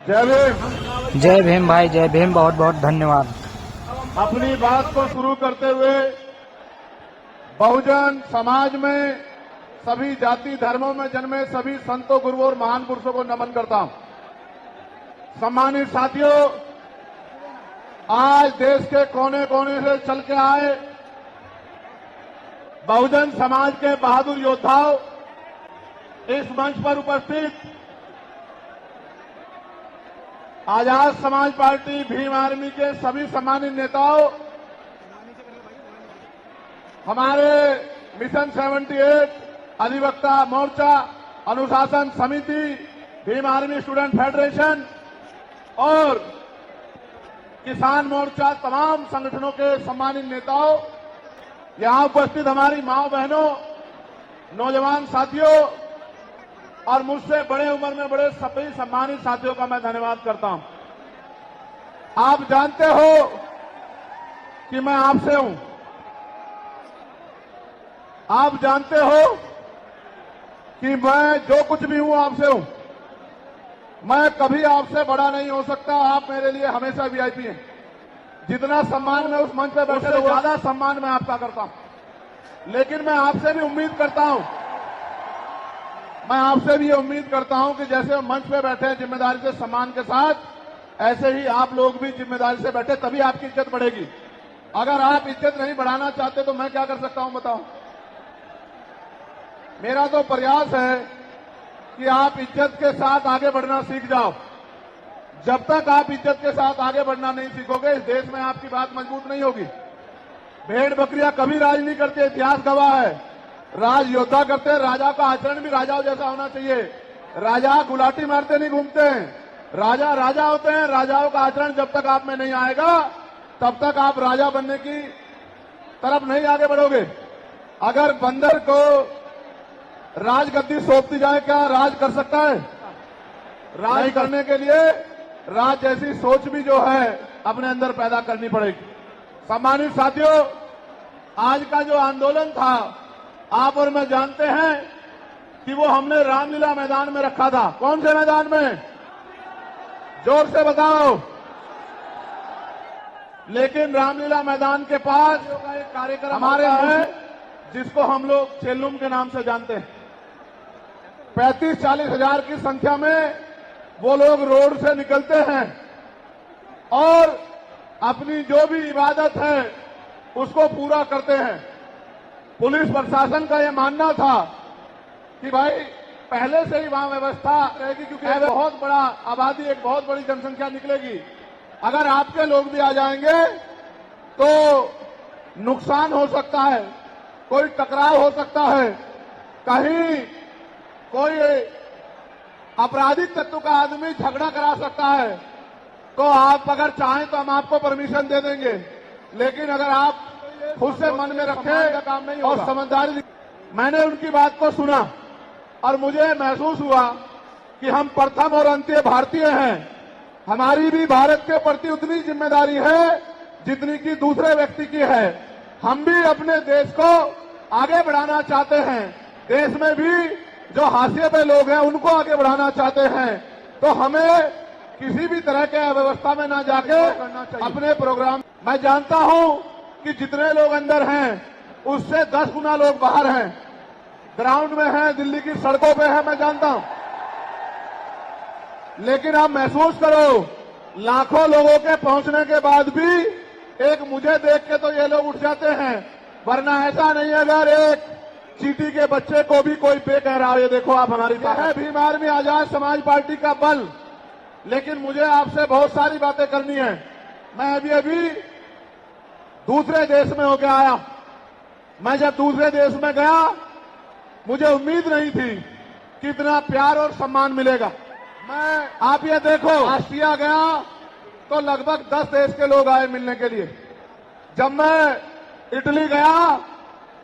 जय भीम। जय भीम भाई, जय भीम। बहुत बहुत धन्यवाद। अपनी बात को शुरू करते हुए बहुजन समाज में सभी जाति धर्मों में जन्मे सभी संतों, गुरुओं और महान पुरुषों को नमन करता हूं। सम्मानित साथियों, आज देश के कोने कोने से चल के आए बहुजन समाज के बहादुर योद्धाओं, इस मंच पर उपस्थित आजाद समाज पार्टी भीम आर्मी के सभी सम्मानित नेताओं, हमारे मिशन 78 अधिवक्ता मोर्चा, अनुशासन समिति, भीम आर्मी स्टूडेंट फेडरेशन और किसान मोर्चा, तमाम संगठनों के सम्मानित नेताओं, यहां उपस्थित हमारी माओ बहनों, नौजवान साथियों और मुझसे बड़े उम्र में बड़े सभी सम्मानित साथियों का मैं धन्यवाद करता हूं। आप जानते हो कि मैं आपसे हूं। आप जानते हो कि मैं जो कुछ भी हूं आपसे हूं। मैं कभी आपसे बड़ा नहीं हो सकता। आप मेरे लिए हमेशा वीआईपी हैं। जितना सम्मान मैं उस मंच पर बैठे ज्यादा सम्मान मैं आपका करता हूं। लेकिन मैं आपसे भी उम्मीद करता हूं, मैं आपसे भी ये उम्मीद करता हूं कि जैसे मंच पे बैठे हैं जिम्मेदारी से, सम्मान के साथ, ऐसे ही आप लोग भी जिम्मेदारी से बैठे, तभी आपकी इज्जत बढ़ेगी। अगर आप इज्जत नहीं बढ़ाना चाहते तो मैं क्या कर सकता हूं बताओ। मेरा तो प्रयास है कि आप इज्जत के साथ आगे बढ़ना सीख जाओ। जब तक आप इज्जत के साथ आगे बढ़ना नहीं सीखोगे, इस देश में आपकी बात मजबूत नहीं होगी। भेड़ बकरियां कभी राज नहीं करते, इतिहास गवाह है। राज योद्धा करते हैं। राजा का आचरण भी राजाओं जैसा होना चाहिए। राजा गुलाटी मारते नहीं घूमते हैं। राजा राजा होते हैं। राजाओं का आचरण जब तक आप में नहीं आएगा तब तक आप राजा बनने की तरफ नहीं आगे बढ़ोगे। अगर बंदर को राजगद्दी सौंप दी जाए, क्या राज कर सकता है? राज करने के लिए राज जैसी सोच भी जो है अपने अंदर पैदा करनी पड़ेगी। सम्मानित साथियों, आज का जो आंदोलन था, आप और मैं जानते हैं कि वो हमने रामलीला मैदान में रखा था। कौन से मैदान में? जोर से बताओ। लेकिन रामलीला मैदान के पास एक कार्यक्रम हमारे है जिसको हम लोग चेल्लुम के नाम से जानते हैं। 35-40 हजार की संख्या में वो लोग रोड से निकलते हैं और अपनी जो भी इबादत है उसको पूरा करते हैं। पुलिस प्रशासन का यह मानना था कि भाई पहले से ही वहां व्यवस्था रहेगी, क्योंकि बहुत बड़ा आबादी, एक बहुत बड़ी जनसंख्या निकलेगी। अगर आपके लोग भी आ जाएंगे तो नुकसान हो सकता है, कोई टकराव हो सकता है, कहीं कोई आपराधिक तत्व का आदमी झगड़ा करा सकता है। तो आप अगर चाहें तो हम आपको परमिशन दे देंगे, लेकिन अगर आप खुद से मन में रखें का काम नहीं और समझदारी। मैंने उनकी बात को सुना और मुझे महसूस हुआ कि हम प्रथम और अंत्य भारतीय हैं। हमारी भी भारत के प्रति उतनी जिम्मेदारी है जितनी कि दूसरे व्यक्ति की है। हम भी अपने देश को आगे बढ़ाना चाहते हैं। देश में भी जो हाशिए पे लोग हैं उनको आगे बढ़ाना चाहते हैं। तो हमें किसी भी तरह के अव्यवस्था में ना जाके अपने प्रोग्राम, मैं जानता हूं कि जितने लोग अंदर हैं उससे 10 गुना लोग बाहर हैं, ग्राउंड में हैं, दिल्ली की सड़कों पे हैं, मैं जानता हूं। लेकिन आप महसूस करो, लाखों लोगों के पहुंचने के बाद भी एक मुझे देख के तो ये लोग उठ जाते हैं, वरना ऐसा नहीं। अगर एक चीटी के बच्चे को भी कोई पे कह रहा हो, ये देखो आप हमारी बात है। भीम आर्मी आजाद समाज पार्टी का बल। लेकिन मुझे आपसे बहुत सारी बातें करनी है। मैं अभी दूसरे देश में होकर आया। मैं जब दूसरे देश में गया मुझे उम्मीद नहीं थी कि इतना प्यार और सम्मान मिलेगा। आप ये देखो, ऑस्ट्रिया गया तो लगभग 10 देश के लोग आए मिलने के लिए। जब मैं इटली गया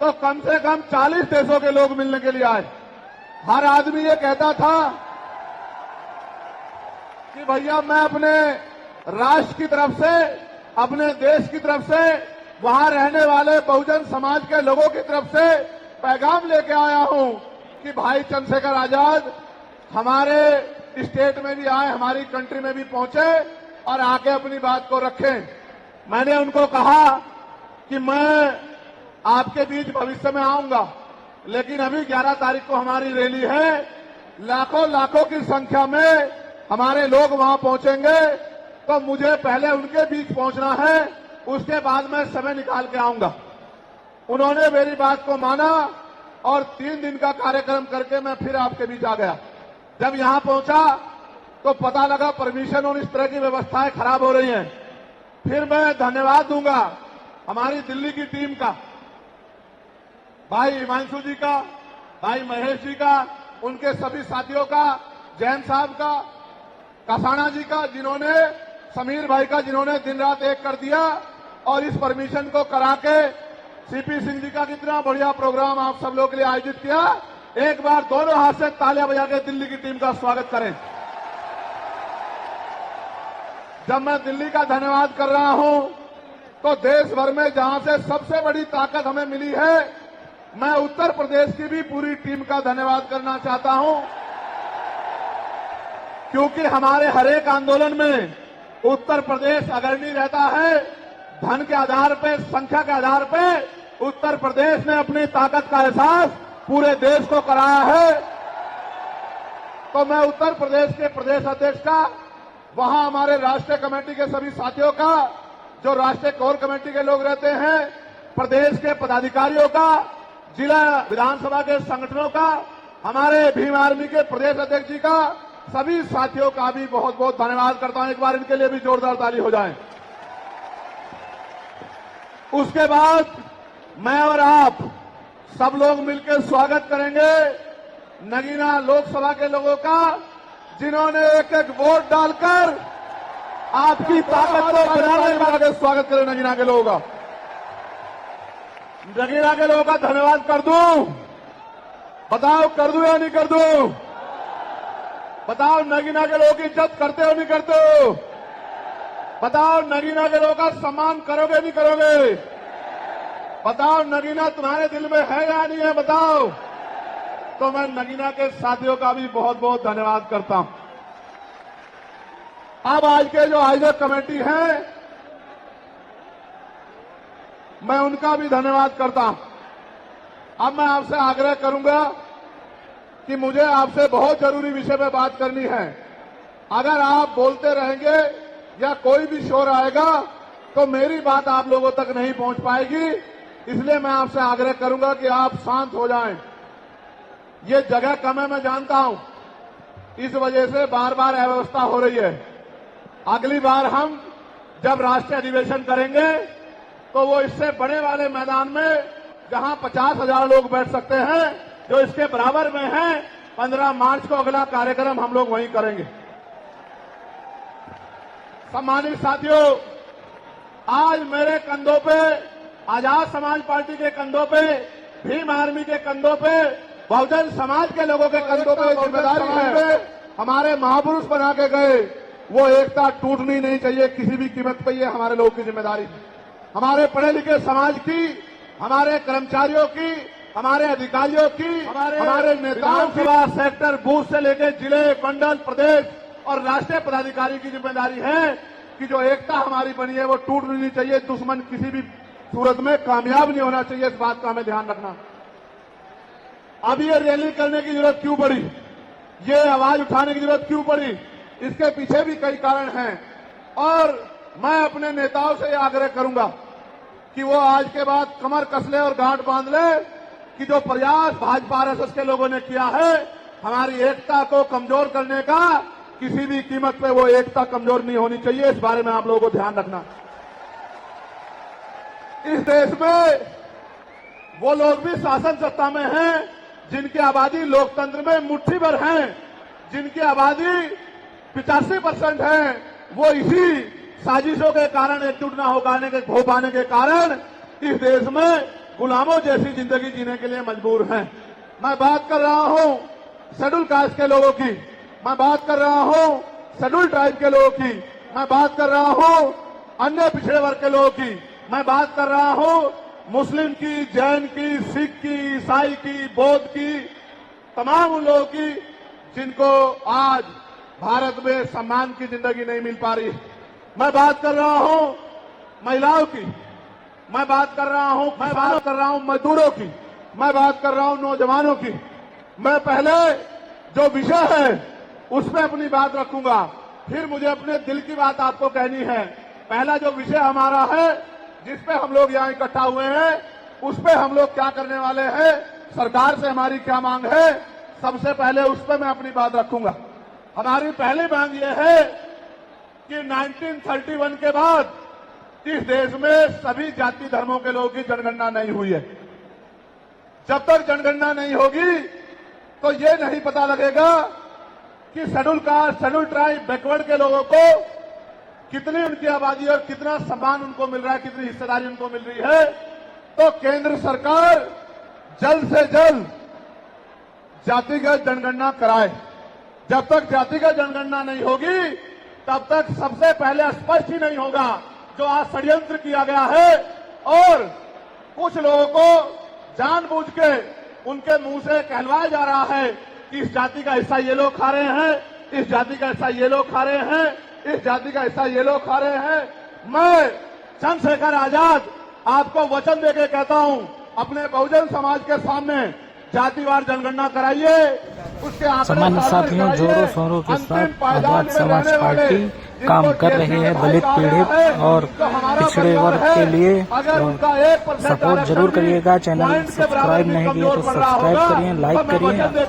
तो कम से कम 40 देशों के लोग मिलने के लिए आए। हर आदमी ये कहता था कि भैया मैं अपने राष्ट्र की तरफ से, अपने देश की तरफ से, वहां रहने वाले बहुजन समाज के लोगों की तरफ से पैगाम लेके आया हूं कि भाई चंद्रशेखर आजाद हमारे स्टेट में भी आए, हमारी कंट्री में भी पहुंचे और आके अपनी बात को रखें। मैंने उनको कहा कि मैं आपके बीच भविष्य में आऊंगा, लेकिन अभी 11 तारीख को हमारी रैली है, लाखों लाखों की संख्या में हमारे लोग वहां पहुंचेंगे, तो मुझे पहले उनके बीच पहुंचना है, उसके बाद मैं समय निकाल के आऊंगा। उन्होंने मेरी बात को माना और 3 दिन का कार्यक्रम करके मैं फिर आपके बीच आ गया। जब यहां पहुंचा तो पता लगा परमिशन और इस तरह की व्यवस्थाएं खराब हो रही हैं। फिर मैं धन्यवाद दूंगा हमारी दिल्ली की टीम का, भाई हिमांशु जी का, भाई महेश जी का, उनके सभी साथियों का, जैन साहब का, कसाना जी का, जिन्होंने, समीर भाई का, जिन्होंने दिन रात एक कर दिया और इस परमिशन को करा के, सीपी सिंह जी का कितना बढ़िया प्रोग्राम आप सब लोगों के लिए आयोजित किया। एक बार दोनों हाथ से तालियां बजा के दिल्ली की टीम का स्वागत करें। जब मैं दिल्ली का धन्यवाद कर रहा हूं तो देश भर में जहां से सबसे बड़ी ताकत हमें मिली है, मैं उत्तर प्रदेश की भी पूरी टीम का धन्यवाद करना चाहता हूं, क्योंकि हमारे हर एक आंदोलन में उत्तर प्रदेश अग्रणी रहता है। धन के आधार पर, संख्या के आधार पर उत्तर प्रदेश ने अपनी ताकत का एहसास पूरे देश को कराया है। तो मैं उत्तर प्रदेश के प्रदेश अध्यक्ष का, वहां हमारे राष्ट्रीय कमेटी के सभी साथियों का, जो राष्ट्रीय कोर कमेटी के लोग रहते हैं, प्रदेश के पदाधिकारियों का, जिला विधानसभा के संगठनों का, हमारे भीम आर्मी के प्रदेश अध्यक्ष जी का, सभी साथियों का भी बहुत बहुत धन्यवाद करता हूं। एक बार इनके लिए भी जोरदार ताली हो जाए। उसके बाद मैं और आप सब लोग मिलकर स्वागत करेंगे नगीना लोकसभा के लोगों का, जिन्होंने एक एक वोट डालकर आपकी ताकत को बनाने में आगे स्वागत करें। नगीना के लोगों का, नगीना के लोगों का धन्यवाद कर दूं? बताओ, कर दूं या नहीं कर दूं? बताओ, नगीना के लोगों की इज्जत करते हो नहीं करते हो? बताओ, नगीना के लोगों का सम्मान करोगे नहीं करोगे? बताओ, नगीना तुम्हारे दिल में है या नहीं है? बताओ। तो मैं नगीना के साथियों का भी बहुत बहुत धन्यवाद करता हूं। अब आज के जो आयोजक कमेटी है, मैं उनका भी धन्यवाद करता हूं। अब मैं आपसे आग्रह करूंगा कि मुझे आपसे बहुत जरूरी विषय पे बात करनी है। अगर आप बोलते रहेंगे या कोई भी शोर आएगा तो मेरी बात आप लोगों तक नहीं पहुंच पाएगी, इसलिए मैं आपसे आग्रह करूंगा कि आप शांत हो जाएं। ये जगह कम है, मैं जानता हूं, इस वजह से बार बार अव्यवस्था हो रही है। अगली बार हम जब राष्ट्रीय अधिवेशन करेंगे तो वो इससे बड़े वाले मैदान में, जहां 50,000 लोग बैठ सकते हैं, जो इसके बराबर में है, 15 मार्च को अगला कार्यक्रम हम लोग वहीं करेंगे। सम्मानित साथियों, आज मेरे कंधों पे, आजाद समाज पार्टी के कंधों पे, भीम आर्मी के कंधों पे, बहुजन समाज के लोगों के कंधों पे जिम्मेदारी है। हमारे महापुरुष बना के गए, वो एकता टूटनी नहीं चाहिए किसी भी कीमत पर। ये हमारे लोगों की जिम्मेदारी है। हमारे पढ़े लिखे समाज की, हमारे कर्मचारियों की, हमारे अधिकारियों की, हमारे नेताओं की, सेक्टर बूथ से लेकर जिले, मंडल, प्रदेश और राष्ट्रीय पदाधिकारी की जिम्मेदारी है कि जो एकता हमारी बनी है वो टूट नहीं चाहिए। दुश्मन किसी भी सूरत में कामयाब नहीं होना चाहिए, इस बात का हमें ध्यान रखना। अब ये रैली करने की जरूरत क्यों पड़ी, ये आवाज उठाने की जरूरत क्यों पड़ी, इसके पीछे भी कई कारण हैं। और मैं अपने नेताओं से आग्रह करूंगा कि वो आज के बाद कमर कस ले और गांठ बांध ले कि जो प्रयास भाजपा आरएसएस के लोगों ने किया है हमारी एकता को कमजोर करने का, किसी भी कीमत पे वो एकता कमजोर नहीं होनी चाहिए। इस बारे में आप लोगों को ध्यान रखना। इस देश में वो लोग भी शासन सत्ता में हैं जिनकी आबादी लोकतंत्र में मुट्ठी भर है, जिनकी आबादी 85% है, वो इसी साजिशों के कारण, एकजुट न हो पाने के कारण इस देश में गुलामों जैसी जिंदगी जीने के लिए मजबूर हैं। मैं बात कर रहा हूं शेड्यूल कास्ट के लोगों की, मैं बात कर रहा हूं शेड्यूल ट्राइब के लोगों की, मैं बात कर रहा हूं अन्य पिछड़े वर्ग के लोगों की, मैं बात कर रहा हूं मुस्लिम की, जैन की, सिख की, ईसाई की, बौद्ध की, तमाम उन लोगों की जिनको आज भारत में सम्मान की जिंदगी नहीं मिल पा रही। मैं बात कर रहा हूं महिलाओं की, मैं बात कर रहा हूं मजदूरों की, मैं बात कर रहा हूं नौजवानों की। मैं पहले जो विषय है उस पर अपनी बात रखूंगा, फिर मुझे अपने दिल की बात आपको कहनी है। पहला जो विषय हमारा है, जिस पे हम लोग यहाँ इकट्ठा हुए हैं, उस पे हम लोग क्या करने वाले हैं, सरकार से हमारी क्या मांग है, सबसे पहले उस पे मैं अपनी बात रखूंगा। हमारी पहली मांग यह है कि 1931 के बाद इस देश में सभी जाति धर्मों के लोगों की जनगणना नहीं हुई है। जब तक जनगणना नहीं होगी तो ये नहीं पता लगेगा कि schedule caste, schedule tribe, backward के लोगों को कितनी उनकी आबादी और कितना सम्मान उनको मिल रहा है, कितनी हिस्सेदारी उनको मिल रही है। तो केंद्र सरकार जल्द से जल्द जातिगत जनगणना कराए। जब तक जातिगत जनगणना नहीं होगी तब तक सबसे पहले स्पष्ट ही नहीं होगा जो आज षड्यंत्र किया गया है और कुछ लोगों को जानबूझ के उनके मुंह से कहलवाया जा रहा है कि इस जाति का हिस्सा ये लोग खा रहे हैं, इस जाति का हिस्सा ये लोग खा रहे हैं, इस जाति का हिस्सा ये लोग खा रहे हैं। मैं चंद्रशेखर आजाद आपको वचन देके कहता हूं, अपने बहुजन समाज के सामने जातिवार जनगणना कराइए, उसके आंकड़े सामान्य साथियों, जोरों शोरों के साथ आजाद समाज पार्टी काम कर रही है दलित, पीड़ित और पिछड़े वर्ग के लिए। तो सपोर्ट जरूर करिएगा। चैनल सब्सक्राइब नहीं किए तो सब्सक्राइब करिए, लाइक करिए।